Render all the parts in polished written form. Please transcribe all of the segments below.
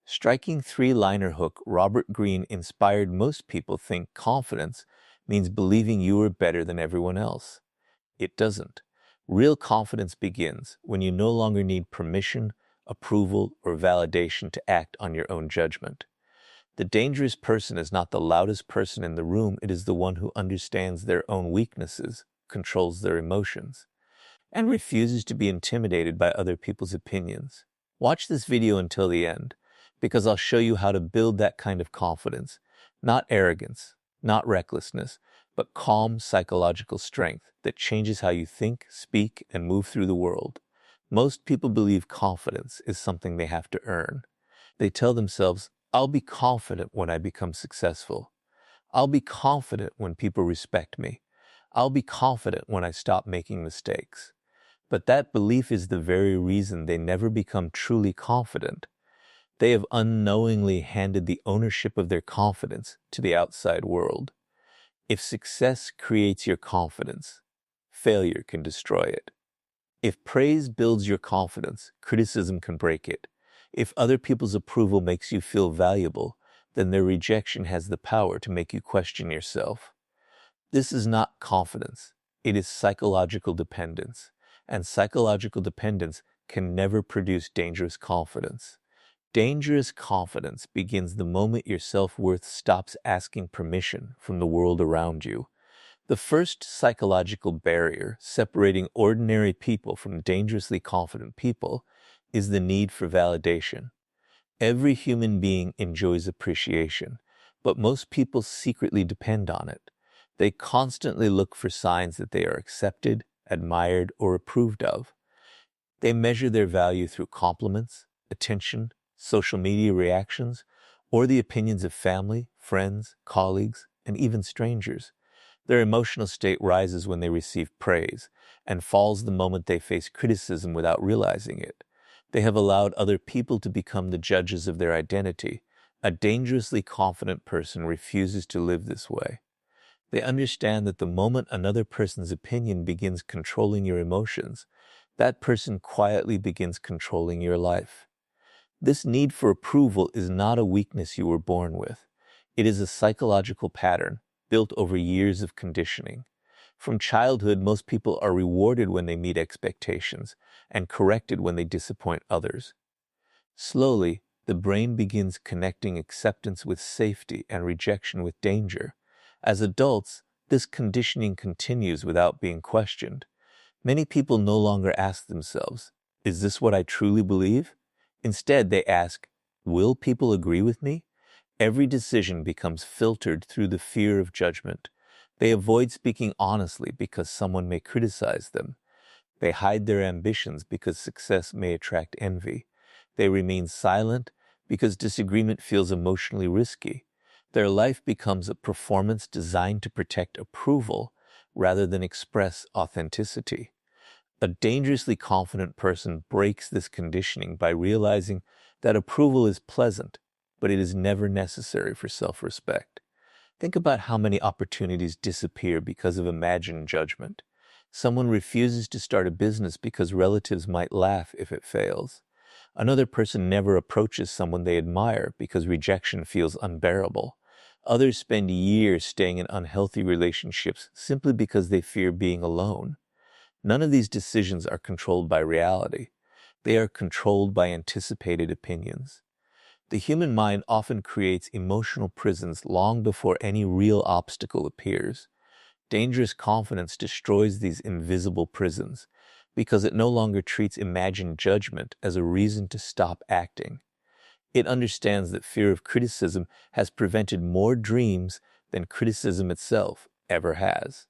striking three-liner hook Robert Greene inspired most people think confidence means believing you are better than everyone else. It doesn't. Real confidence begins when you no longer need permission, approval, or validation to act on your own judgment. The dangerous person is not the loudest person in the room, it is the one who understands their own weaknesses, controls their emotions, and refuses to be intimidated by other people's opinions. Watch this video until the end, because I'll show you how to build that kind of confidence. Not arrogance, not recklessness, but calm psychological strength that changes how you think, speak, and move through the world. Most people believe confidence is something they have to earn. They tell themselves, I'll be confident when I become successful. I'll be confident when people respect me. I'll be confident when I stop making mistakes. But that belief is the very reason they never become truly confident. They have unknowingly handed the ownership of their confidence to the outside world. If success creates your confidence, failure can destroy it. If praise builds your confidence, criticism can break it. If other people's approval makes you feel valuable, then their rejection has the power to make you question yourself. This is not confidence. It is psychological dependence. And psychological dependence can never produce dangerous confidence. Dangerous confidence begins the moment your self-worth stops asking permission from the world around you. The first psychological barrier separating ordinary people from dangerously confident people is the need for validation. Every human being enjoys appreciation, but most people secretly depend on it. They constantly look for signs that they are accepted, admired, or approved of. They measure their value through compliments, attention, social media reactions, or the opinions of family, friends, colleagues, and even strangers. Their emotional state rises when they receive praise and falls the moment they face criticism without realizing it. They have allowed other people to become the judges of their identity. A dangerously confident person refuses to live this way. They understand that the moment another person's opinion begins controlling your emotions, that person quietly begins controlling your life. This need for approval is not a weakness you were born with. It is a psychological pattern built over years of conditioning. From childhood, most people are rewarded when they meet expectations and corrected when they disappoint others. Slowly, the brain begins connecting acceptance with safety and rejection with danger. As adults, this conditioning continues without being questioned. Many people no longer ask themselves, is this what I truly believe? Instead, they ask, will people agree with me? Every decision becomes filtered through the fear of judgment. They avoid speaking honestly because someone may criticize them. They hide their ambitions because success may attract envy. They remain silent because disagreement feels emotionally risky. Their life becomes a performance designed to protect approval rather than express authenticity. A dangerously confident person breaks this conditioning by realizing that approval is pleasant, but it is never necessary for self-respect. Think about how many opportunities disappear because of imagined judgment. Someone refuses to start a business because relatives might laugh if it fails. Another person never approaches someone they admire because rejection feels unbearable. Others spend years staying in unhealthy relationships simply because they fear being alone. None of these decisions are controlled by reality. They are controlled by anticipated opinions. The human mind often creates emotional prisons long before any real obstacle appears. Dangerous confidence destroys these invisible prisons because it no longer treats imagined judgment as a reason to stop acting. It understands that fear of criticism has prevented more dreams than criticism itself ever has.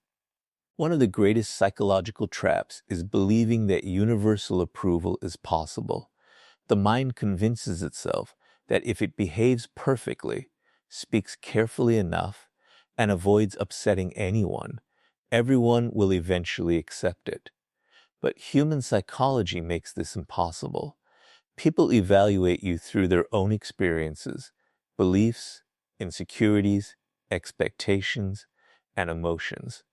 One of the greatest psychological traps is believing that universal approval is possible. The mind convinces itself that if it behaves perfectly, speaks carefully enough, and avoids upsetting anyone, everyone will eventually accept it. But human psychology makes this impossible. People evaluate you through their own experiences, beliefs, insecurities, expectations, and emotions.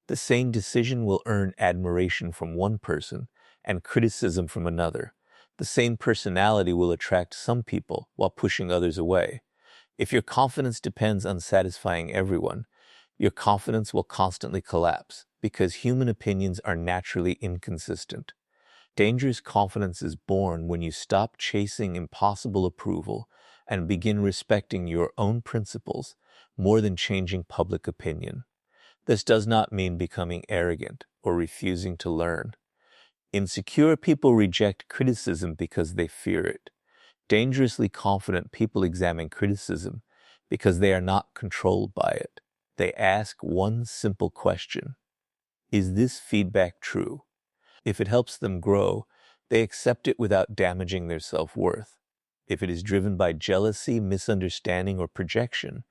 The same decision will earn admiration from one person and criticism from another. The same personality will attract some people while pushing others away. If your confidence depends on satisfying everyone, your confidence will constantly collapse because human opinions are naturally inconsistent. Dangerous confidence is born when you stop chasing impossible approval and begin respecting your own principles more than changing public opinion. This does not mean becoming arrogant or refusing to learn. Insecure people reject criticism because they fear it. Dangerously confident people examine criticism because they are not controlled by it. They ask one simple question: is this feedback true? If it helps them grow, they accept it without damaging their self-worth. If it is driven by jealousy, misunderstanding, or projection,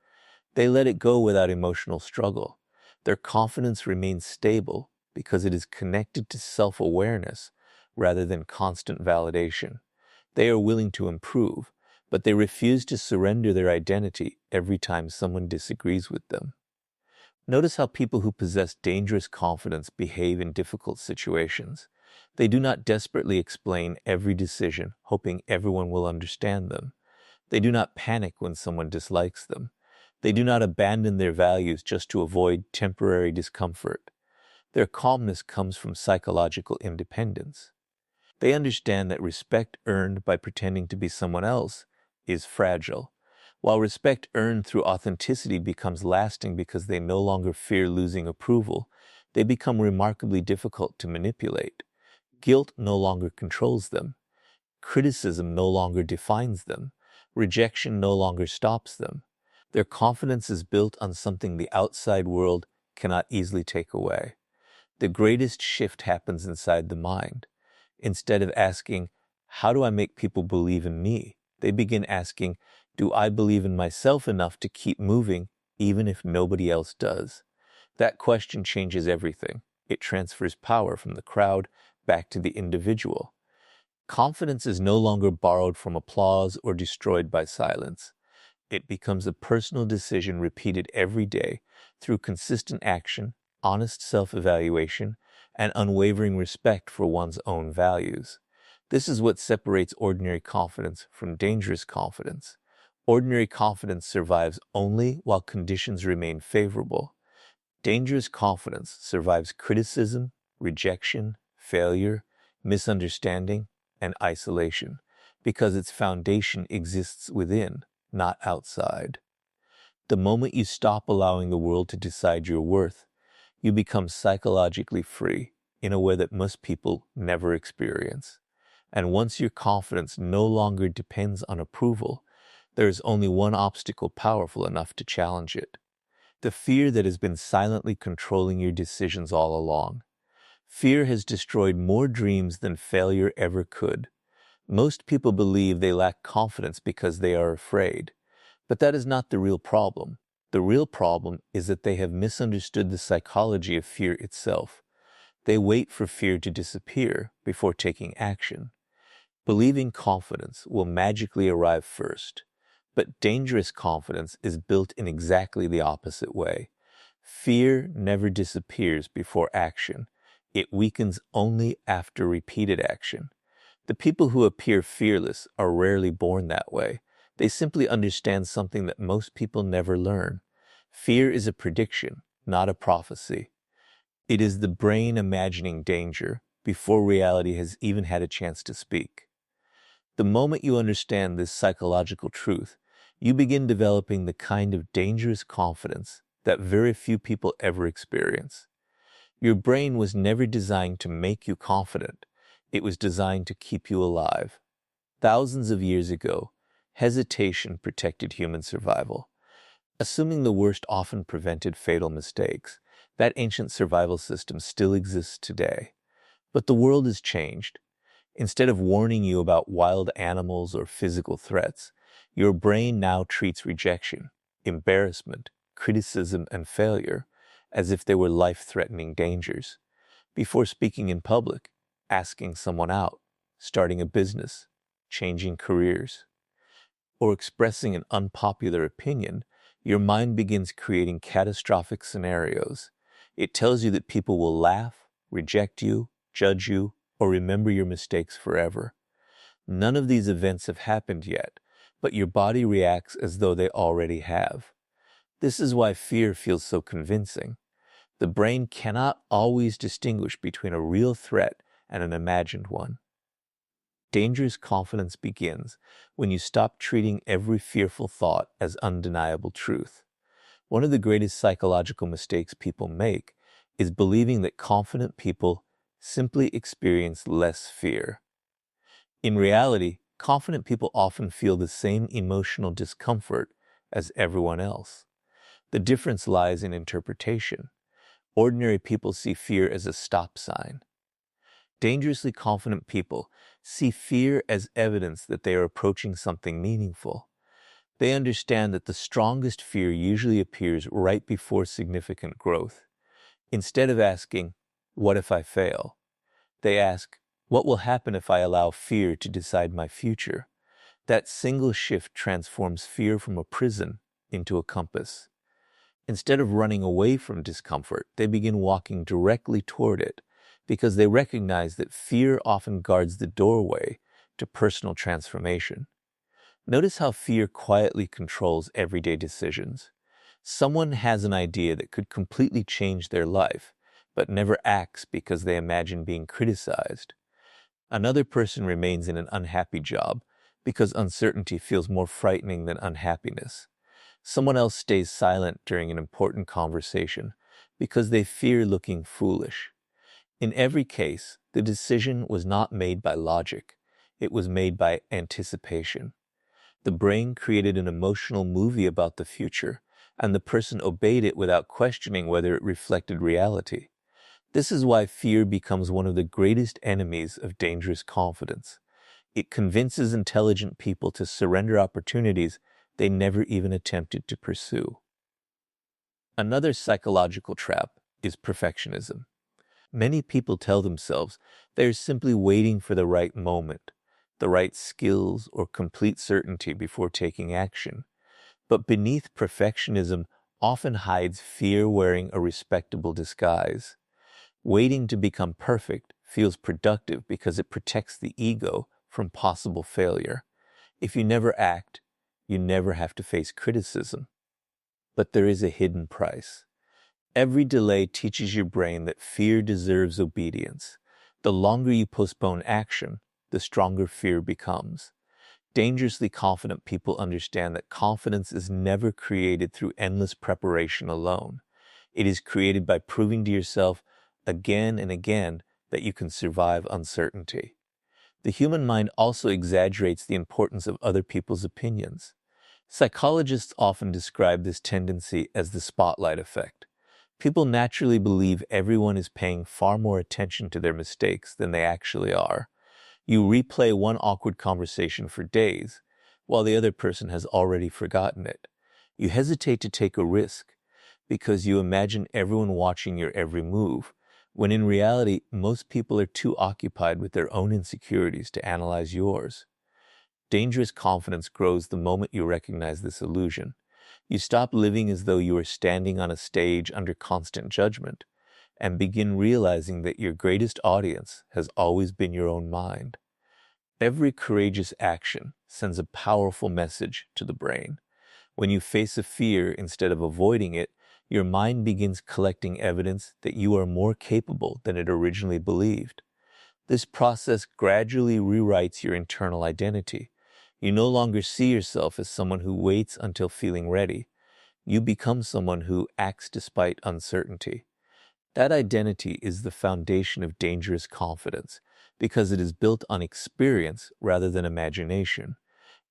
they let it go without emotional struggle. Their confidence remains stable because it is connected to self-awareness rather than constant validation. They are willing to improve, but they refuse to surrender their identity every time someone disagrees with them. Notice how people who possess dangerous confidence behave in difficult situations. They do not desperately explain every decision, hoping everyone will understand them. They do not panic when someone dislikes them. They do not abandon their values just to avoid temporary discomfort. Their calmness comes from psychological independence. They understand that respect earned by pretending to be someone else is fragile, while respect earned through authenticity becomes lasting because they no longer fear losing approval. They become remarkably difficult to manipulate. Guilt no longer controls them. Criticism no longer defines them. Rejection no longer stops them. Their confidence is built on something the outside world cannot easily take away. The greatest shift happens inside the mind. Instead of asking, how do I make people believe in me? They begin asking, do I believe in myself enough to keep moving even if nobody else does? That question changes everything. It transfers power from the crowd back to the individual. Confidence is no longer borrowed from applause or destroyed by silence. It becomes a personal decision repeated every day through consistent action, honest self-evaluation, and unwavering respect for one's own values. This is what separates ordinary confidence from dangerous confidence. Ordinary confidence survives only while conditions remain favorable. Dangerous confidence survives criticism, rejection, failure, misunderstanding, and isolation, because its foundation exists within, not outside. The moment you stop allowing the world to decide your worth, you become psychologically free in a way that most people never experience. And once your confidence no longer depends on approval, there is only one obstacle powerful enough to challenge it: the fear that has been silently controlling your decisions all along. Fear has destroyed more dreams than failure ever could. Most people believe they lack confidence because they are afraid. But that is not the real problem. The real problem is that they have misunderstood the psychology of fear itself. They wait for fear to disappear before taking action. Believing confidence will magically arrive first. But dangerous confidence is built in exactly the opposite way. Fear never disappears before action. It weakens only after repeated action. The people who appear fearless are rarely born that way. They simply understand something that most people never learn. Fear is a prediction, not a prophecy. It is the brain imagining danger before reality has even had a chance to speak. The moment you understand this psychological truth, you begin developing the kind of dangerous confidence that very few people ever experience. Your brain was never designed to make you confident. It was designed to keep you alive. Thousands of years ago, hesitation protected human survival. Assuming the worst often prevented fatal mistakes. That ancient survival system still exists today. But the world has changed. Instead of warning you about wild animals or physical threats, your brain now treats rejection, embarrassment, criticism, and failure as if they were life-threatening dangers. Before speaking in public, asking someone out, starting a business, changing careers, or expressing an unpopular opinion, your mind begins creating catastrophic scenarios. It tells you that people will laugh, reject you, judge you, or remember your mistakes forever. None of these events have happened yet, but your body reacts as though they already have. This is why fear feels so convincing. The brain cannot always distinguish between a real threat and an imagined one. Dangerous confidence begins when you stop treating every fearful thought as undeniable truth. One of the greatest psychological mistakes people make is believing that confident people simply experience less fear. In reality, confident people often feel the same emotional discomfort as everyone else. The difference lies in interpretation. Ordinary people see fear as a stop sign. Dangerously confident people see fear as evidence that they are approaching something meaningful. They understand that the strongest fear usually appears right before significant growth. Instead of asking, "What if I fail?" they ask, "What will happen if I allow fear to decide my future?" That single shift transforms fear from a prison into a compass. Instead of running away from discomfort, they begin walking directly toward it because they recognize that fear often guards the doorway to personal transformation. Notice how fear quietly controls everyday decisions. Someone has an idea that could completely change their life, but never acts because they imagine being criticized. Another person remains in an unhappy job because uncertainty feels more frightening than unhappiness. Someone else stays silent during an important conversation because they fear looking foolish. In every case, the decision was not made by logic. It was made by anticipation. The brain created an emotional movie about the future, and the person obeyed it without questioning whether it reflected reality. This is why fear becomes one of the greatest enemies of dangerous confidence. It convinces intelligent people to surrender opportunities they never even attempted to pursue. Another psychological trap is perfectionism. Many people tell themselves they are simply waiting for the right moment, the right skills, or complete certainty before taking action. But beneath perfectionism often hides fear wearing a respectable disguise. Waiting to become perfect feels productive because it protects the ego from possible failure. If you never act, you never have to face criticism. But there is a hidden price. Every delay teaches your brain that fear deserves obedience. The longer you postpone action, the stronger fear becomes. Dangerously confident people understand that confidence is never created through endless preparation alone. It is created by proving to yourself again and again that you can survive uncertainty. The human mind also exaggerates the importance of other people's opinions. Psychologists often describe this tendency as the spotlight effect. People naturally believe everyone is paying far more attention to their mistakes than they actually are. You replay one awkward conversation for days, while the other person has already forgotten it. You hesitate to take a risk because you imagine everyone watching your every move, when in reality, most people are too occupied with their own insecurities to analyze yours. Dangerous confidence grows the moment you recognize this illusion. You stop living as though you are standing on a stage under constant judgment and begin realizing that your greatest audience has always been your own mind. Every courageous action sends a powerful message to the brain. When you face a fear instead of avoiding it, your mind begins collecting evidence that you are more capable than it originally believed. This process gradually rewrites your internal identity. You no longer see yourself as someone who waits until feeling ready. You become someone who acts despite uncertainty. That identity is the foundation of dangerous confidence because it is built on experience rather than imagination.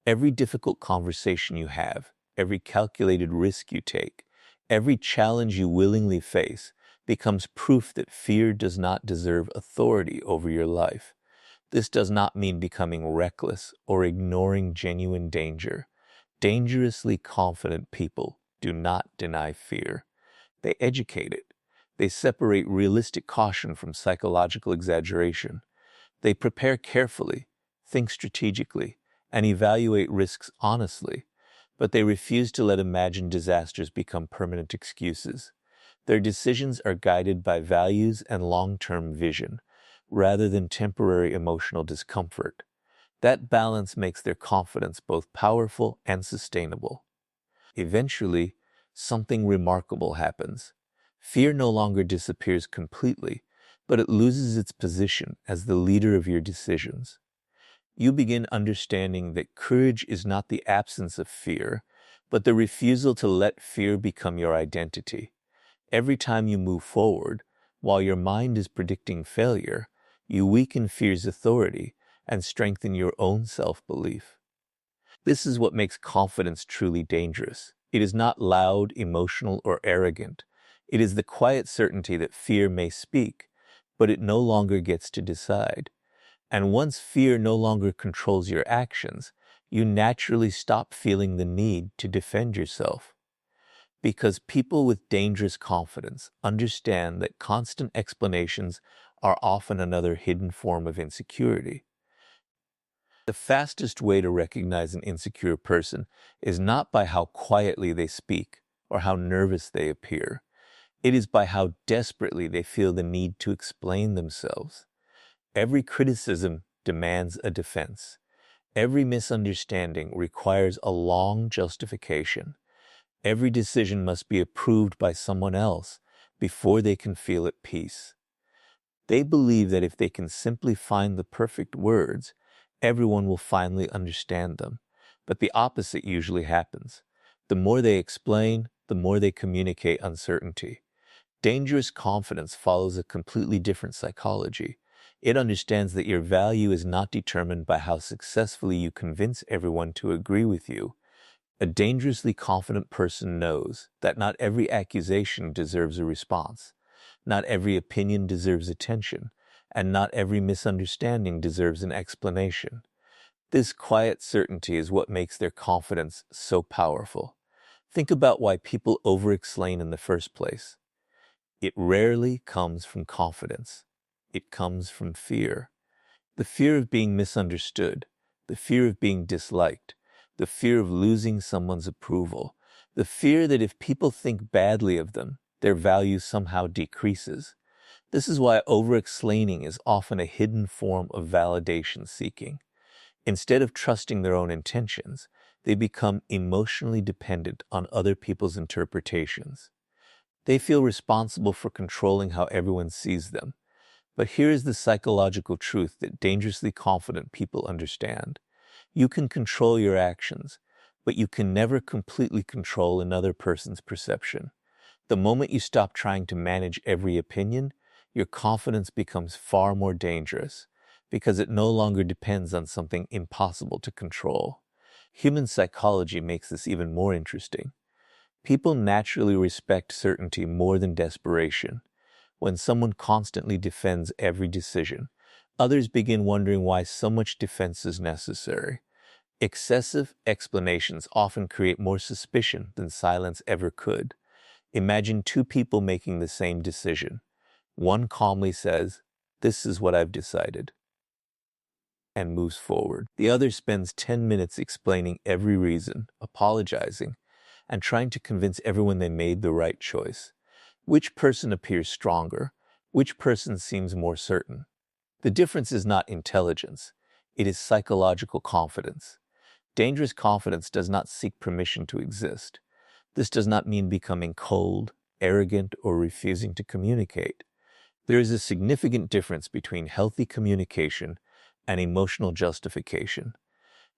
Every difficult conversation you have, every calculated risk you take, every challenge you willingly face becomes proof that fear does not deserve authority over your life. This does not mean becoming reckless or ignoring genuine danger. Dangerously confident people do not deny fear. They educate it. They separate realistic caution from psychological exaggeration. They prepare carefully, think strategically, and evaluate risks honestly, but they refuse to let imagined disasters become permanent excuses. Their decisions are guided by values and long-term vision, rather than temporary emotional discomfort. That balance makes their confidence both powerful and sustainable. Eventually, something remarkable happens. Fear no longer disappears completely, but it loses its position as the leader of your decisions. You begin understanding that courage is not the absence of fear, but the refusal to let fear become your identity. Every time you move forward, while your mind is predicting failure, you weaken fear's authority and strengthen your own self-belief. This is what makes confidence truly dangerous. It is not loud, emotional, or arrogant. It is the quiet certainty that fear may speak, but it no longer gets to decide. And once fear no longer controls your actions, you naturally stop feeling the need to defend yourself. Because people with dangerous confidence understand that constant explanations are often another hidden form of insecurity. The fastest way to recognize an insecure person is not by how quietly they speak or how nervous they appear. It is by how desperately they feel the need to explain themselves. Every criticism demands a defense. Every misunderstanding requires a long justification. Every decision must be approved by someone else before they can feel at peace. They believe that if they can simply find the perfect words, everyone will finally understand them. But the opposite usually happens. The more they explain, the more they communicate uncertainty. Dangerous confidence follows a completely different psychology. It understands that your value is not determined by how successfully you convince everyone to agree with you. A dangerously confident person knows that not every accusation deserves a response, not every opinion deserves attention, and not every misunderstanding deserves an explanation. This quiet certainty is what makes their confidence so powerful. Think about why people over-explain in the first place. It rarely comes from confidence. It comes from fear. The fear of being misunderstood, the fear of being disliked, the fear of losing someone's approval, the fear that if people think badly of them, their value somehow decreases. This is why over-explaining is often a hidden form of validation seeking. Instead of trusting their own intentions, they become emotionally dependent on other people's interpretations. They feel responsible for controlling how everyone sees them. But here is the psychological truth that dangerously confident people understand. You can control your actions, but you can never completely control another person's perception. The moment you stop trying to manage every opinion, your confidence becomes far more dangerous because it no longer depends on something impossible to control. Human psychology makes this even more interesting. People naturally respect certainty more than desperation. When someone constantly defends every decision, others begin wondering why so much defense is necessary. Excessive explanations often create more suspicion than silence ever could. Imagine two people making the same decision. One calmly says, "This is what I've decided," and moves forward. The other spends 10 minutes explaining every reason, apologizing, and trying to convince everyone they made the right choice. Which person appears stronger? Which person seems more certain? The difference is not intelligence. It is psychological confidence. Dangerous confidence does not seek permission to exist. This does not mean becoming cold, arrogant, or refusing to communicate. There is a significant difference between healthy communication and emotional justification.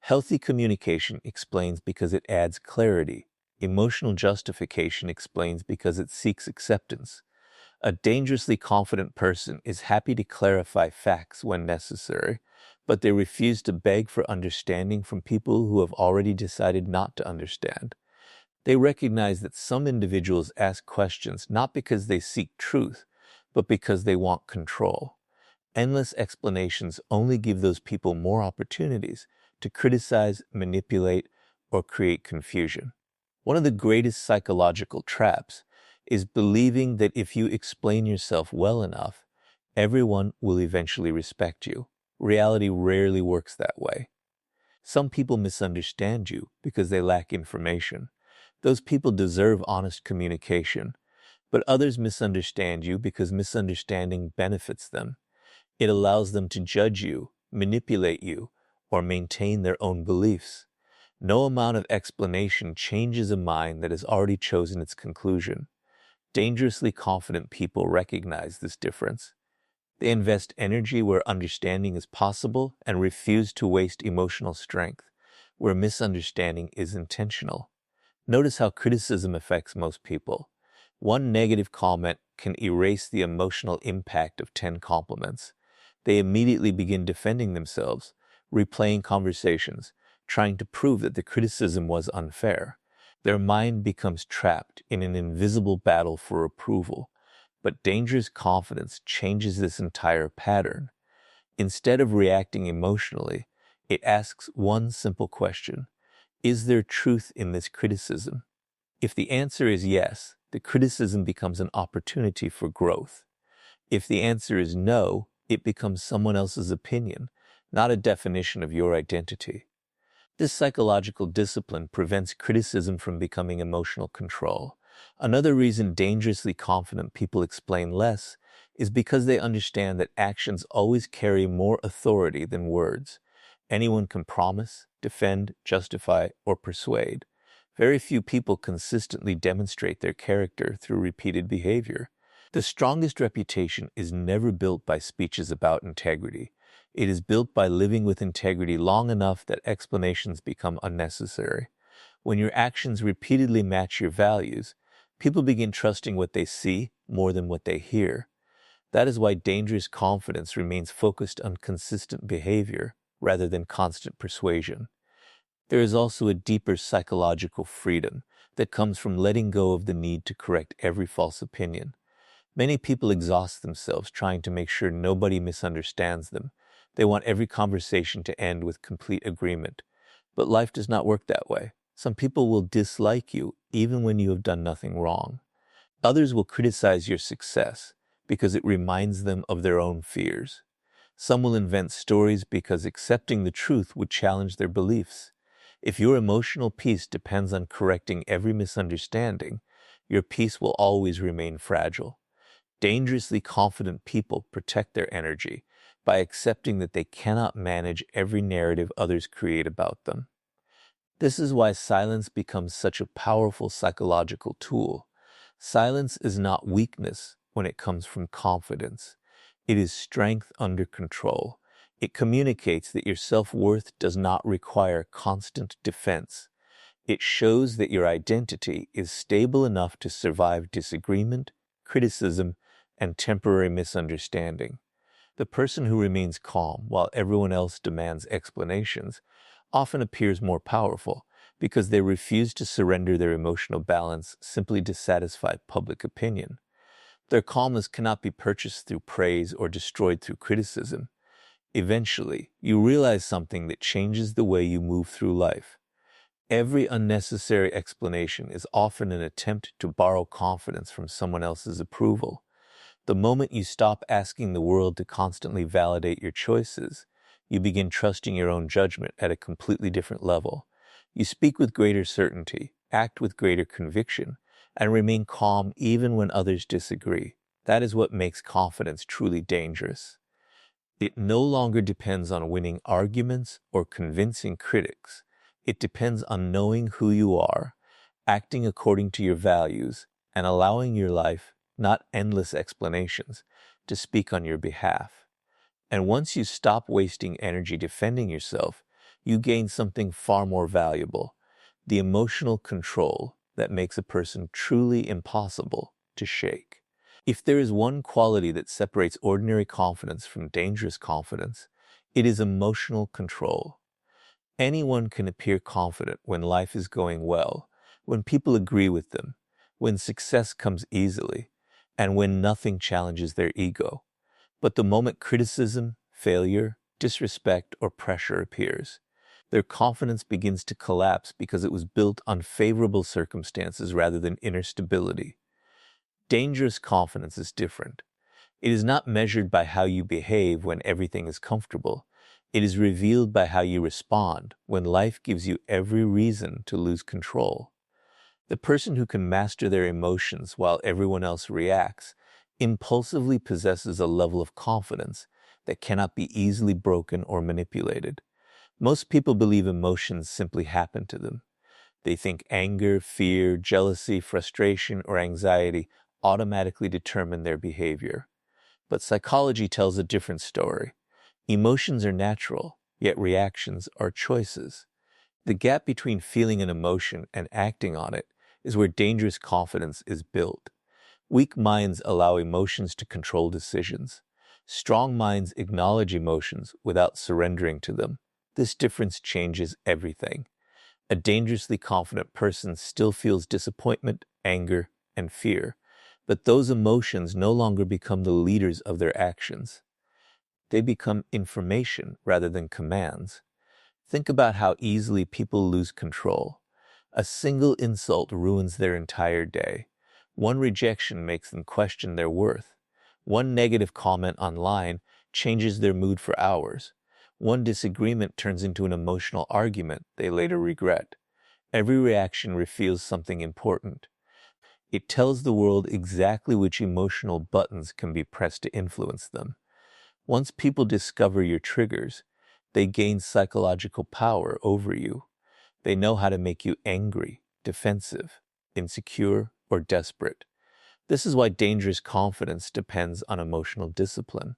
Healthy communication explains because it adds clarity. Emotional justification explains because it seeks acceptance. A dangerously confident person is happy to clarify facts when necessary, but they refuse to beg for understanding from people who have already decided not to understand. They recognize that some individuals ask questions not because they seek truth, but because they want control. Endless explanations only give those people more opportunities to criticize, manipulate, or create confusion. One of the greatest psychological traps is believing that if you explain yourself well enough, everyone will eventually respect you. Reality rarely works that way. Some people misunderstand you because they lack information. Those people deserve honest communication, but others misunderstand you because misunderstanding benefits them. It allows them to judge you, manipulate you, or maintain their own beliefs. No amount of explanation changes a mind that has already chosen its conclusion. Dangerously confident people recognize this difference. They invest energy where understanding is possible and refuse to waste emotional strength where misunderstanding is intentional. Notice how criticism affects most people. One negative comment can erase the emotional impact of 10 compliments. They immediately begin defending themselves, replaying conversations, trying to prove that the criticism was unfair. Their mind becomes trapped in an invisible battle for approval. But dangerous confidence changes this entire pattern. Instead of reacting emotionally, it asks one simple question: is there truth in this criticism? If the answer is yes, the criticism becomes an opportunity for growth. If the answer is no, it becomes someone else's opinion, not a definition of your identity. This psychological discipline prevents criticism from becoming emotional control. Another reason dangerously confident people explain less is because they understand that actions always carry more authority than words. Anyone can promise, defend, justify, or persuade. Very few people consistently demonstrate their character through repeated behavior. The strongest reputation is never built by speeches about integrity. It is built by living with integrity long enough that explanations become unnecessary. When your actions repeatedly match your values, people begin trusting what they see more than what they hear. That is why dangerous confidence remains focused on consistent behavior rather than constant persuasion. There is also a deeper psychological freedom that comes from letting go of the need to correct every false opinion. Many people exhaust themselves trying to make sure nobody misunderstands them. They want every conversation to end with complete agreement. But life does not work that way. Some people will dislike you even when you have done nothing wrong. Others will criticize your success because it reminds them of their own fears. Some will invent stories because accepting the truth would challenge their beliefs. If your emotional peace depends on correcting every misunderstanding, your peace will always remain fragile. Dangerously confident people protect their energy by accepting that they cannot manage every narrative others create about them. This is why silence becomes such a powerful psychological tool. Silence is not weakness when it comes from confidence. It is strength under control. It communicates that your self-worth does not require constant defense. It shows that your identity is stable enough to survive disagreement, criticism, and temporary misunderstanding. The person who remains calm while everyone else demands explanations often appears more powerful because they refuse to surrender their emotional balance simply to satisfy public opinion. Their calmness cannot be purchased through praise or destroyed through criticism. Eventually, you realize something that changes the way you move through life. Every unnecessary explanation is often an attempt to borrow confidence from someone else's approval. The moment you stop asking the world to constantly validate your choices, you begin trusting your own judgment at a completely different level. You speak with greater certainty, act with greater conviction, and remain calm even when others disagree. That is what makes confidence truly dangerous. It no longer depends on winning arguments or convincing critics. It depends on knowing who you are, acting according to your values, and allowing your life, not endless explanations, to speak on your behalf. And once you stop wasting energy defending yourself, you gain something far more valuable: the emotional control that makes a person truly impossible to shake. If there is one quality that separates ordinary confidence from dangerous confidence, it is emotional control. Anyone can appear confident when life is going well, when people agree with them, when success comes easily, and when nothing challenges their ego. But the moment criticism, failure, disrespect, or pressure appears, their confidence begins to collapse because it was built on favorable circumstances rather than inner stability. Dangerous confidence is different. It is not measured by how you behave when everything is comfortable. It is revealed by how you respond when life gives you every reason to lose control. The person who can master their emotions while everyone else reacts impulsively possesses a level of confidence that cannot be easily broken or manipulated. Most people believe emotions simply happen to them. They think anger, fear, jealousy, frustration, or anxiety automatically determine their behavior. But psychology tells a different story. Emotions are natural, yet reactions are choices. The gap between feeling an emotion and acting on it is where dangerous confidence is built. Weak minds allow emotions to control decisions. Strong minds acknowledge emotions without surrendering to them. This difference changes everything. A dangerously confident person still feels disappointment, anger, and fear, but those emotions no longer become the leaders of their actions. They become information rather than commands. Think about how easily people lose control. A single insult ruins their entire day. One rejection makes them question their worth. One negative comment online changes their mood for hours. One disagreement turns into an emotional argument they later regret. Every reaction reveals something important. It tells the world exactly which emotional buttons can be pressed to influence them. Once people discover your triggers, they gain psychological power over you. They know how to make you angry, defensive, insecure, or desperate. This is why dangerous confidence depends on emotional discipline.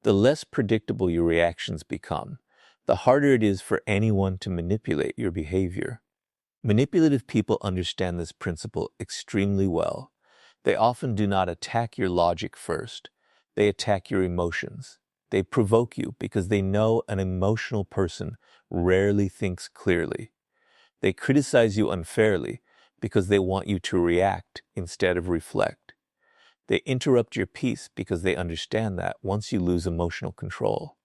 The less predictable your reactions become, the harder it is for anyone to manipulate your behavior. Manipulative people understand this principle extremely well. They often do not attack your logic first. They attack your emotions. They provoke you because they know an emotional person rarely thinks clearly. They criticize you unfairly because they want you to react instead of reflect. They interrupt your peace because they understand that once you lose emotional control,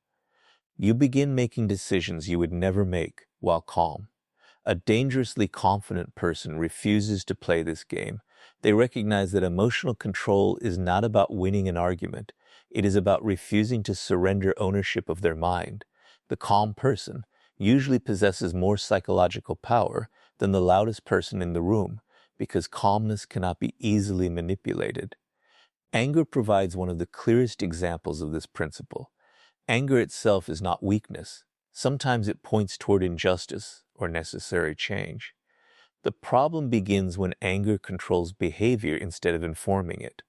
you begin making decisions you would never make while calm. A dangerously confident person refuses to play this game. They recognize that emotional control is not about winning an argument. It is about refusing to surrender ownership of their mind. The calm person usually possesses more psychological power than the loudest person in the room because calmness cannot be easily manipulated. Anger provides one of the clearest examples of this principle. Anger itself is not weakness. Sometimes it points toward injustice or necessary change. The problem begins when anger controls behavior instead of informing it.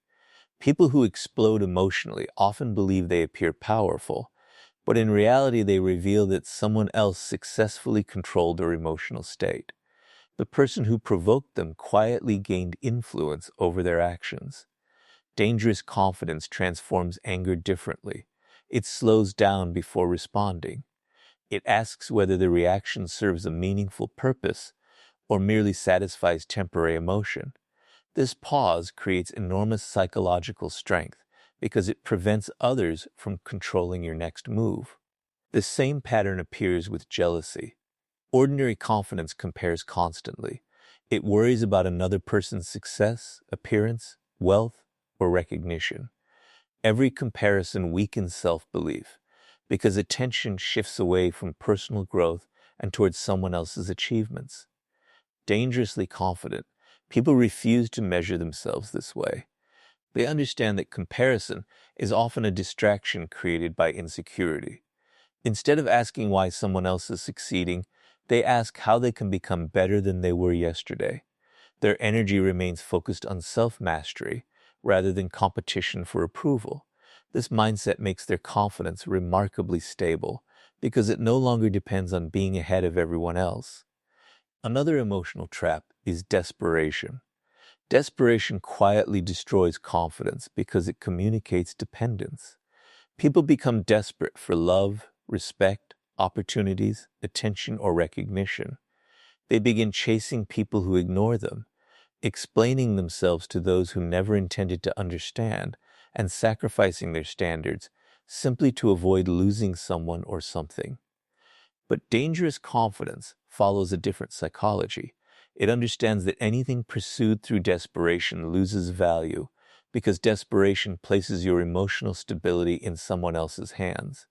People who explode emotionally often believe they appear powerful, but in reality they reveal that someone else successfully controlled their emotional state. The person who provoked them quietly gained influence over their actions. Dangerous confidence transforms anger differently. It slows down before responding. It asks whether the reaction serves a meaningful purpose or merely satisfies temporary emotion. This pause creates enormous psychological strength because it prevents others from controlling your next move. The same pattern appears with jealousy. Ordinary confidence compares constantly. It worries about another person's success, appearance, wealth, or recognition. Every comparison weakens self-belief because attention shifts away from personal growth and towards someone else's achievements. Dangerously confident, people refuse to measure themselves this way. They understand that comparison is often a distraction created by insecurity. Instead of asking why someone else is succeeding, they ask how they can become better than they were yesterday. Their energy remains focused on self-mastery rather than competition for approval. This mindset makes their confidence remarkably stable because it no longer depends on being ahead of everyone else. Another emotional trap is desperation. Desperation quietly destroys confidence because it communicates dependence. People become desperate for love, respect, opportunities, attention, or recognition. They begin chasing people who ignore them, explaining themselves to those who never intended to understand, and sacrificing their standards simply to avoid losing someone or something. But dangerous confidence follows a different psychology. It understands that anything pursued through desperation loses value because desperation places your emotional stability in someone else's hands.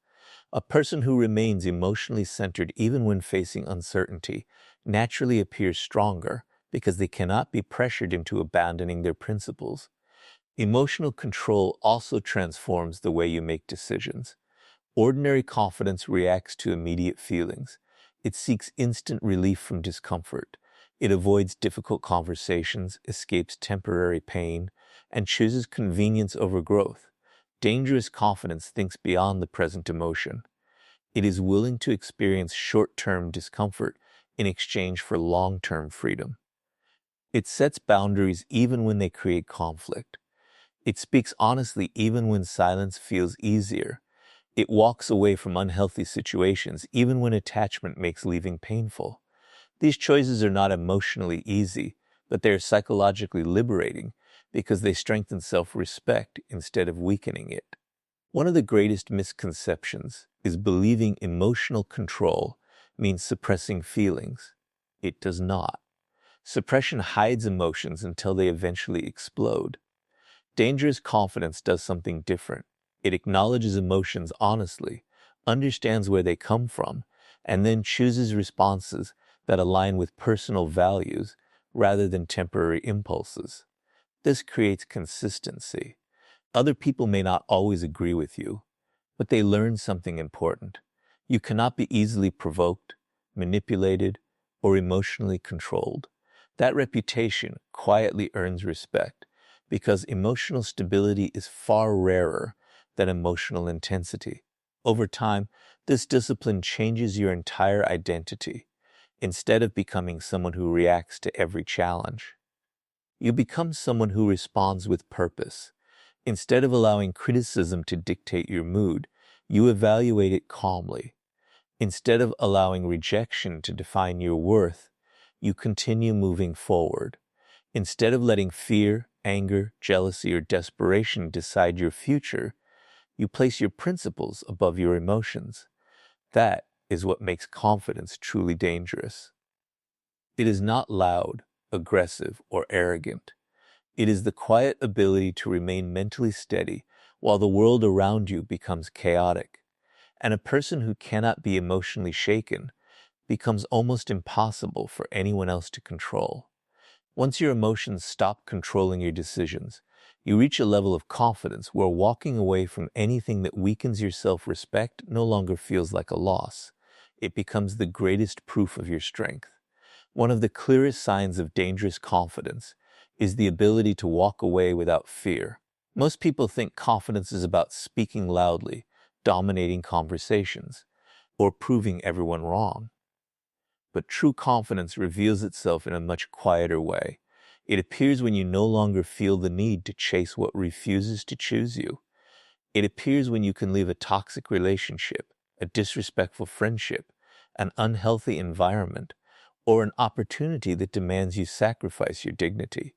A person who remains emotionally centered even when facing uncertainty naturally appears stronger because they cannot be pressured into abandoning their principles. Emotional control also transforms the way you make decisions. Ordinary confidence reacts to immediate feelings. It seeks instant relief from discomfort. It avoids difficult conversations, escapes temporary pain, and chooses convenience over growth. Dangerous confidence thinks beyond the present emotion. It is willing to experience short-term discomfort in exchange for long-term freedom. It sets boundaries even when they create conflict. It speaks honestly even when silence feels easier. It walks away from unhealthy situations even when attachment makes leaving painful. These choices are not emotionally easy, but they are psychologically liberating because they strengthen self-respect instead of weakening it. One of the greatest misconceptions is believing emotional control means suppressing feelings. It does not. Suppression hides emotions until they eventually explode. Dangerous confidence does something different. It acknowledges emotions honestly, understands where they come from, and then chooses responses that align with personal values rather than temporary impulses. This creates consistency. Other people may not always agree with you, but they learn something important. You cannot be easily provoked, manipulated, or emotionally controlled. That reputation quietly earns respect because emotional stability is far rarer than emotional intensity. Over time, this discipline changes your entire identity. Instead of becoming someone who reacts to every challenge, you become someone who responds with purpose. Instead of allowing criticism to dictate your mood, you evaluate it calmly. Instead of allowing rejection to define your worth, you continue moving forward. Instead of letting fear, anger, jealousy, or desperation decide your future, you place your principles above your emotions. That is what makes confidence truly dangerous. It is not loud, aggressive, or arrogant. It is the quiet ability to remain mentally steady while the world around you becomes chaotic. And a person who cannot be emotionally shaken becomes almost impossible for anyone else to control. Once your emotions stop controlling your decisions, you reach a level of confidence where walking away from anything that weakens your self-respect no longer feels like a loss. It becomes the greatest proof of your strength. One of the clearest signs of dangerous confidence is the ability to walk away without fear. Most people think confidence is about speaking loudly, dominating conversations, or proving everyone wrong. But true confidence reveals itself in a much quieter way. It appears when you no longer feel the need to chase what refuses to choose you. It appears when you can leave a toxic relationship, a disrespectful friendship, an unhealthy environment, or an opportunity that demands you sacrifice your dignity.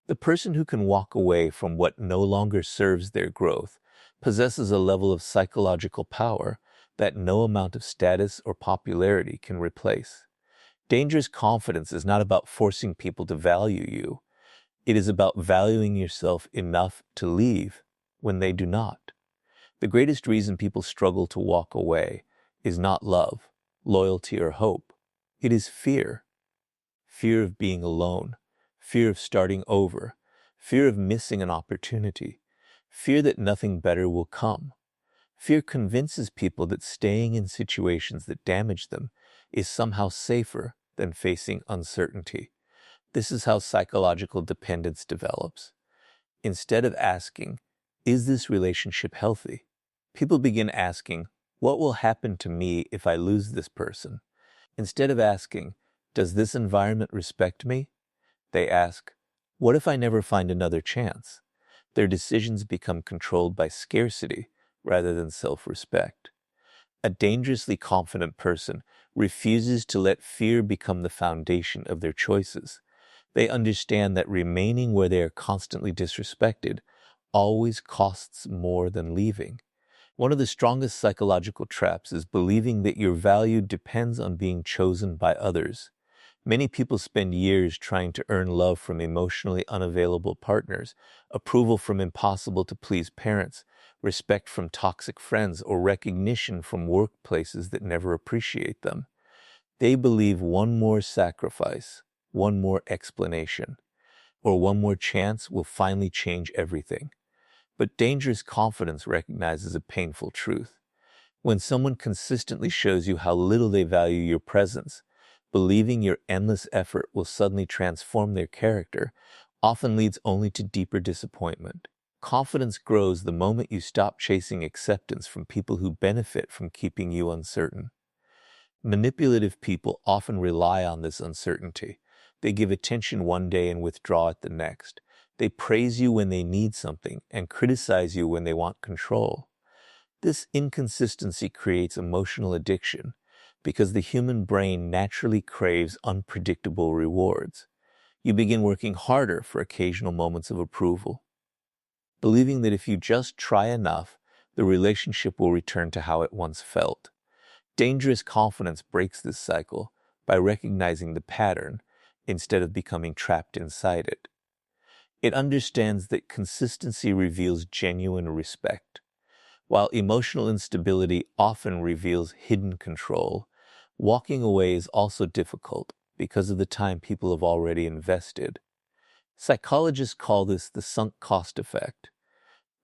The person who can walk away from what no longer serves their growth possesses a level of psychological power that no amount of status or popularity can replace. Dangerous confidence is not about forcing people to value you. It is about valuing yourself enough to leave when they do not. The greatest reason people struggle to walk away is not love, loyalty, or hope. It is fear. Fear of being alone, fear of starting over, fear of missing an opportunity, fear that nothing better will come. Fear convinces people that staying in situations that damage them is somehow safer than facing uncertainty. This is how psychological dependence develops. Instead of asking, is this relationship healthy? People begin asking, what will happen to me if I lose this person? Instead of asking, does this environment respect me? They ask, what if I never find another chance? Their decisions become controlled by scarcity rather than self-respect. A dangerously confident person refuses to let fear become the foundation of their choices. They understand that remaining where they are constantly disrespected always costs more than leaving. One of the strongest psychological traps is believing that your value depends on being chosen by others. Many people spend years trying to earn love from emotionally unavailable partners, approval from impossible-to-please parents, respect from toxic friends, or recognition from workplaces that never appreciate them. They believe one more sacrifice, one more explanation, or one more chance will finally change everything. But dangerous confidence recognizes a painful truth. When someone consistently shows you how little they value your presence, believing your endless effort will suddenly transform their character often leads only to deeper disappointment. Confidence grows the moment you stop chasing acceptance from people who benefit from keeping you uncertain. Manipulative people often rely on this uncertainty. They give attention one day and withdraw it the next. They praise you when they need something and criticize you when they want control. This inconsistency creates emotional addiction because the human brain naturally craves unpredictable rewards. You begin working harder for occasional moments of approval, believing that if you just try enough, the relationship will return to how it once felt. Dangerous confidence breaks this cycle by recognizing the pattern instead of becoming trapped inside it. It understands that consistency reveals genuine respect. While emotional instability often reveals hidden control, walking away is also difficult because of the time people have already invested. Psychologists call this the sunk cost effect.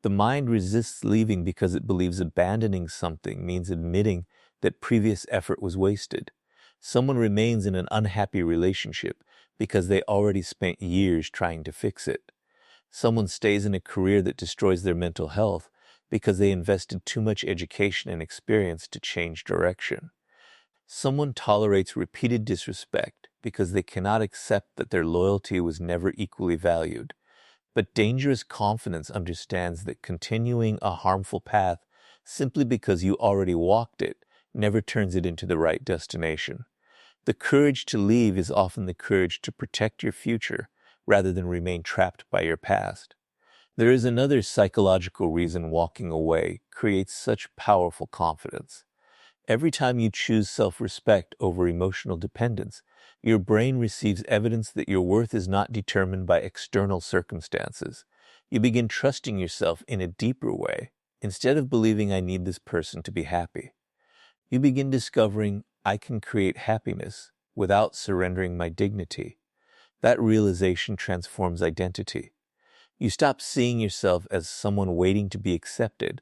The mind resists leaving because it believes abandoning something means admitting that previous effort was wasted. Someone remains in an unhappy relationship because they already spent years trying to fix it. Someone stays in a career that destroys their mental health because they invested too much education and experience to change direction. Someone tolerates repeated disrespect because they cannot accept that their loyalty was never equally valued. But dangerous confidence understands that continuing a harmful path simply because you already walked it never turns it into the right destination. The courage to leave is often the courage to protect your future rather than remain trapped by your past. There is another psychological reason walking away creates such powerful confidence. Every time you choose self-respect over emotional dependence, your brain receives evidence that your worth is not determined by external circumstances. You begin trusting yourself in a deeper way. Instead of believing I need this person to be happy, you begin discovering I can create happiness without surrendering my dignity. That realization transforms identity. You stop seeing yourself as someone waiting to be accepted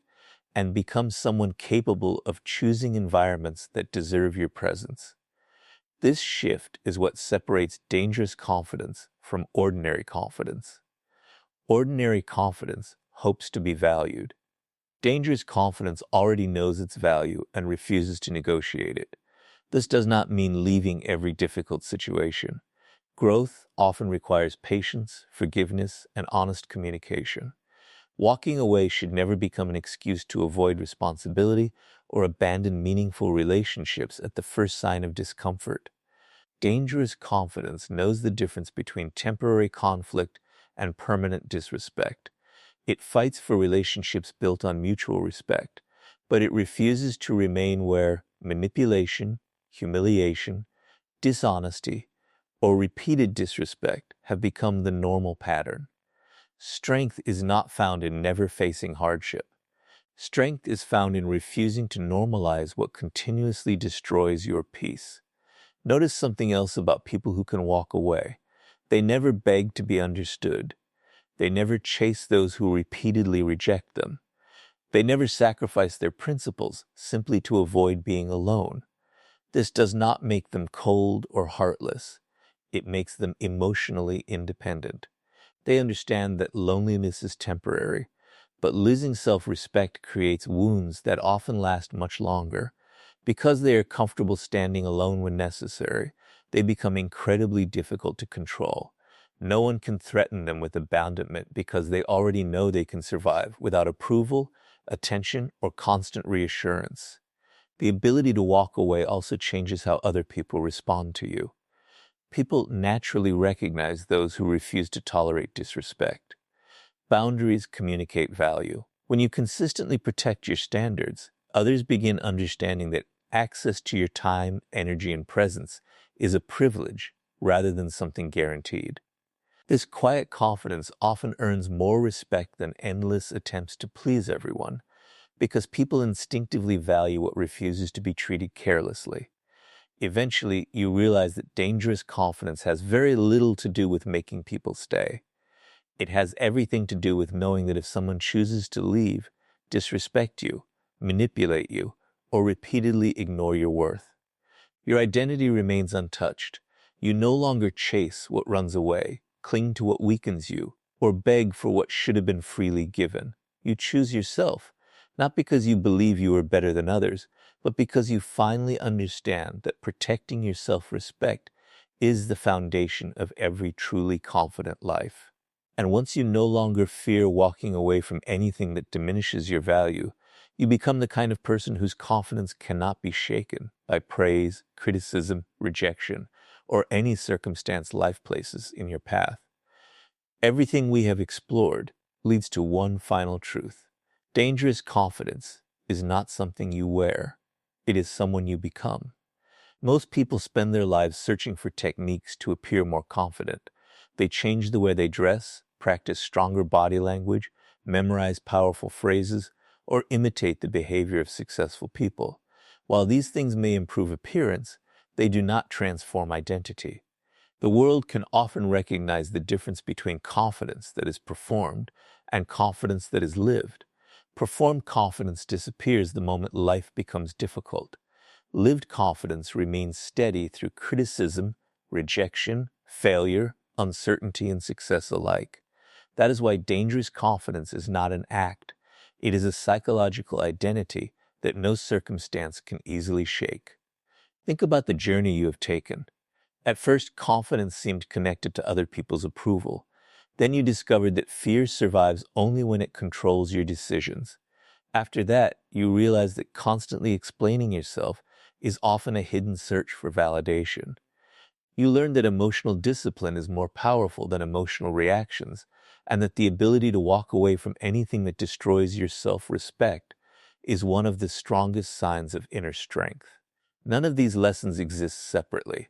and become someone capable of choosing environments that deserve your presence. This shift is what separates dangerous confidence from ordinary confidence. Ordinary confidence hopes to be valued. Dangerous confidence already knows its value and refuses to negotiate it. This does not mean leaving every difficult situation. Growth often requires patience, forgiveness, and honest communication. Walking away should never become an excuse to avoid responsibility or abandon meaningful relationships at the first sign of discomfort. Dangerous confidence knows the difference between temporary conflict and permanent disrespect. It fights for relationships built on mutual respect, but it refuses to remain where manipulation, humiliation, dishonesty, or repeated disrespect have become the normal pattern. Strength is not found in never facing hardship. Strength is found in refusing to normalize what continuously destroys your peace. Notice something else about people who can walk away. They never beg to be understood. They never chase those who repeatedly reject them. They never sacrifice their principles simply to avoid being alone. This does not make them cold or heartless. It makes them emotionally independent. They understand that loneliness is temporary, but losing self-respect creates wounds that often last much longer. Because they are comfortable standing alone when necessary, they become incredibly difficult to control. No one can threaten them with abandonment because they already know they can survive without approval, attention, or constant reassurance. The ability to walk away also changes how other people respond to you. People naturally recognize those who refuse to tolerate disrespect. Boundaries communicate value. When you consistently protect your standards, others begin understanding that access to your time, energy, and presence is a privilege rather than something guaranteed. This quiet confidence often earns more respect than endless attempts to please everyone, because people instinctively value what refuses to be treated carelessly. Eventually, you realize that dangerous confidence has very little to do with making people stay. It has everything to do with knowing that if someone chooses to leave, disrespect you, manipulate you, or repeatedly ignore your worth. Your identity remains untouched. You no longer chase what runs away, cling to what weakens you, or beg for what should have been freely given. You choose yourself, not because you believe you are better than others, but because you finally understand that protecting your self-respect is the foundation of every truly confident life. And once you no longer fear walking away from anything that diminishes your value, you become the kind of person whose confidence cannot be shaken by praise, criticism, rejection, or any circumstance life places in your path. Everything we have explored leads to one final truth. Dangerous confidence is not something you wear. It is someone you become. Most people spend their lives searching for techniques to appear more confident. They change the way they dress, practice stronger body language, memorize powerful phrases, or imitate the behavior of successful people. While these things may improve appearance, they do not transform identity. The world can often recognize the difference between confidence that is performed and confidence that is lived. Performed confidence disappears the moment life becomes difficult. Lived confidence remains steady through criticism, rejection, failure, uncertainty, and success alike. That is why dangerous confidence is not an act. It is a psychological identity that no circumstance can easily shake. Think about the journey you have taken. At first, confidence seemed connected to other people's approval. Then you discovered that fear survives only when it controls your decisions. After that, you realize that constantly explaining yourself is often a hidden search for validation. You learn that emotional discipline is more powerful than emotional reactions, and that the ability to walk away from anything that destroys your self-respect is one of the strongest signs of inner strength. None of these lessons exist separately.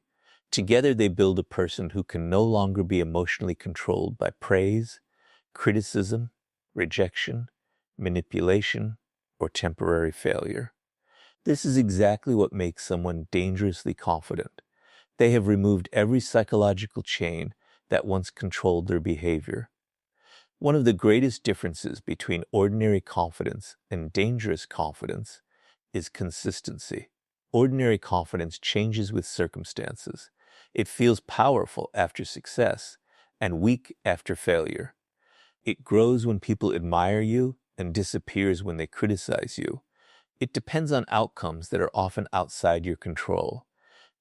Together they build a person who can no longer be emotionally controlled by praise, criticism, rejection, manipulation, or temporary failure. This is exactly what makes someone dangerously confident. They have removed every psychological chain that once controlled their behavior. One of the greatest differences between ordinary confidence and dangerous confidence is consistency. Ordinary confidence changes with circumstances. It feels powerful after success and weak after failure. It grows when people admire you and disappears when they criticize you. It depends on outcomes that are often outside your control.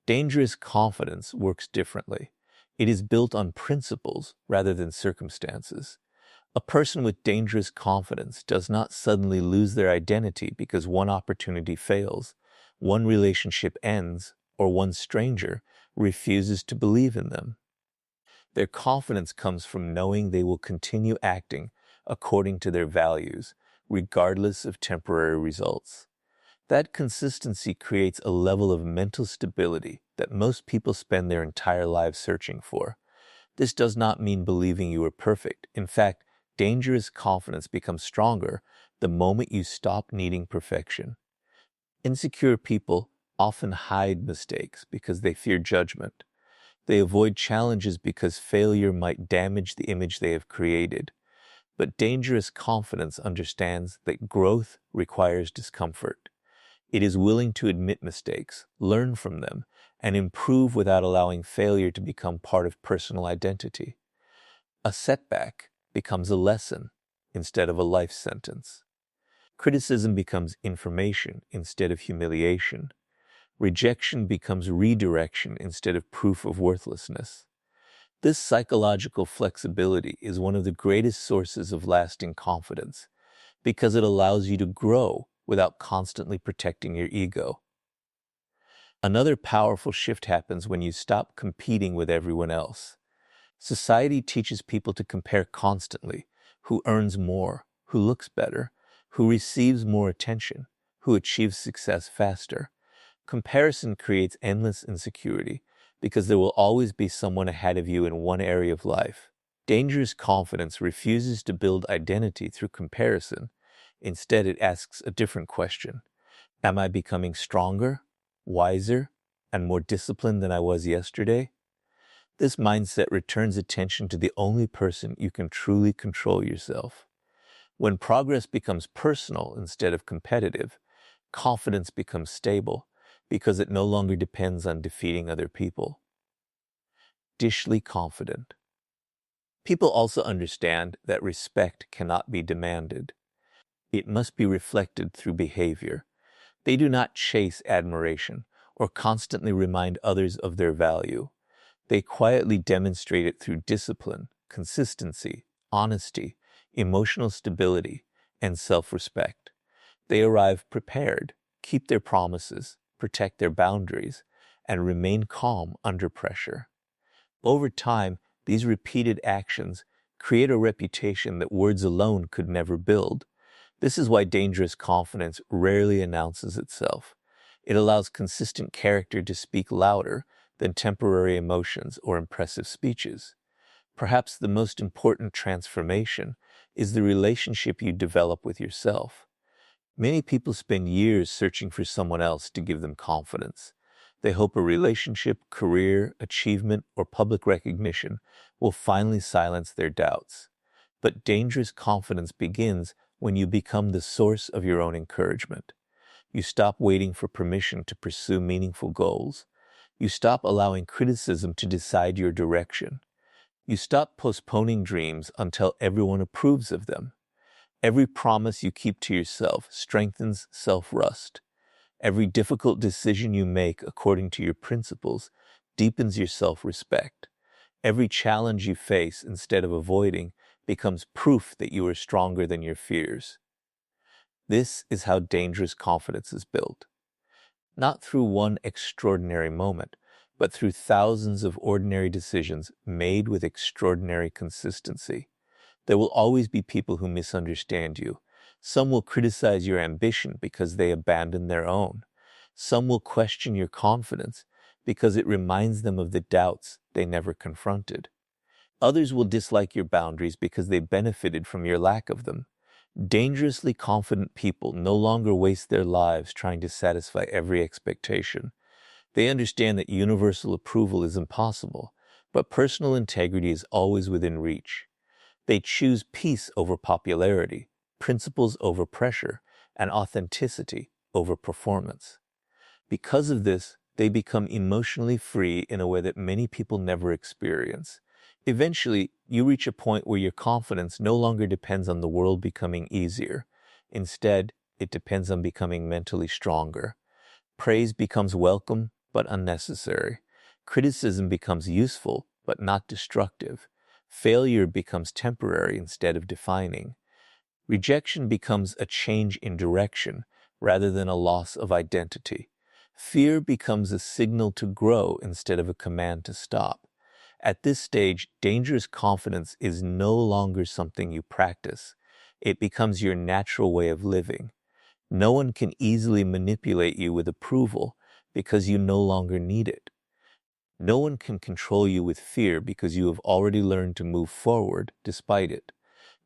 Dangerous confidence works differently. It is built on principles rather than circumstances. A person with dangerous confidence does not suddenly lose their identity because one opportunity fails, one relationship ends, or one stranger refuses to believe in them. Their confidence comes from knowing they will continue acting according to their values, regardless of temporary results. That consistency creates a level of mental stability that most people spend their entire lives searching for. This does not mean believing you are perfect. In fact, dangerous confidence becomes stronger the moment you stop needing perfection. Insecure people often hide mistakes because they fear judgment. They avoid challenges because failure might damage the image they have created. But dangerous confidence understands that growth requires discomfort. It is willing to admit mistakes, learn from them, and improve without allowing failure to become part of personal identity. A setback becomes a lesson instead of a life sentence. Criticism becomes information instead of humiliation. Rejection becomes redirection instead of proof of worthlessness. This psychological flexibility is one of the greatest sources of lasting confidence because it allows you to grow without constantly protecting your ego. Another powerful shift happens when you stop competing with everyone else. Society teaches people to compare constantly: who earns more, who looks better, who receives more attention, who achieves success faster. Comparison creates endless insecurity because there will always be someone ahead of you in one area of life. Dangerous confidence refuses to build identity through comparison. Instead, it asks a different question. Am I becoming stronger, wiser, and more disciplined than I was yesterday? This mindset returns attention to the only person you can truly control: yourself. When progress becomes personal instead of competitive, confidence becomes stable because it no longer depends on defeating other people. Dishly confident. People also understand that respect cannot be demanded. It must be reflected through behavior. They do not chase admiration or constantly remind others of their value. They quietly demonstrate it through discipline, consistency, honesty, emotional stability, and self-respect. They arrive prepared, keep their promises, protect their boundaries, and remain calm under pressure. Over time, these repeated actions create a reputation that words alone could never build. This is why dangerous confidence rarely announces itself. It allows consistent character to speak louder than temporary emotions or impressive speeches. Perhaps the most important transformation is the relationship you develop with yourself. Many people spend years searching for someone else to give them confidence. They hope a relationship, career, achievement, or public recognition will finally silence their doubts. But dangerous confidence begins when you become the source of your own encouragement. You stop waiting for permission to pursue meaningful goals. You stop allowing criticism to decide your direction. You stop postponing dreams until everyone approves of them. Every promise you keep to yourself strengthens self-trust. Every difficult decision you make according to your principles deepens your self-respect. Every challenge you face instead of avoiding becomes proof that you are stronger than your fears. This is how dangerous confidence is built. Not through one extraordinary moment, but through thousands of ordinary decisions made with extraordinary consistency. There will always be people who misunderstand you. Some will criticize your ambition because they abandon their own. Some will question your confidence because it reminds them of the doubts they never confronted. Others will dislike your boundaries because they benefited from your lack of them. Dangerously confident people no longer waste their lives trying to satisfy every expectation. They understand that universal approval is impossible, but personal integrity is always within reach. They choose peace over popularity, principles over pressure, and authenticity over performance. Because of this, they become emotionally free in a way that many people never experience. Eventually, you reach a point where your confidence no longer depends on the world becoming easier. Instead, it depends on becoming mentally stronger. Praise becomes welcome but unnecessary. Criticism becomes useful but not destructive. Failure becomes temporary instead of defining. Rejection becomes a change in direction rather than a loss of identity. Fear becomes a signal to grow instead of a command to stop. At this stage, dangerous confidence is no longer something you practice. It becomes your natural way of living. No one can easily manipulate you with approval because you no longer need it. No one can control you with fear because you have already learned to move forward despite it.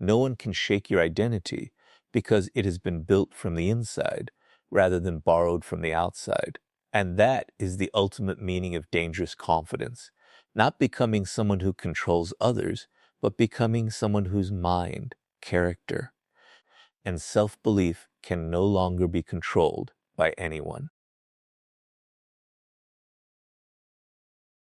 No one can shake your identity because it has been built from the inside rather than borrowed from the outside. And that is the ultimate meaning of dangerous confidence. Not becoming someone who controls others, but becoming someone whose mind, character, and self-belief can no longer be controlled by anyone.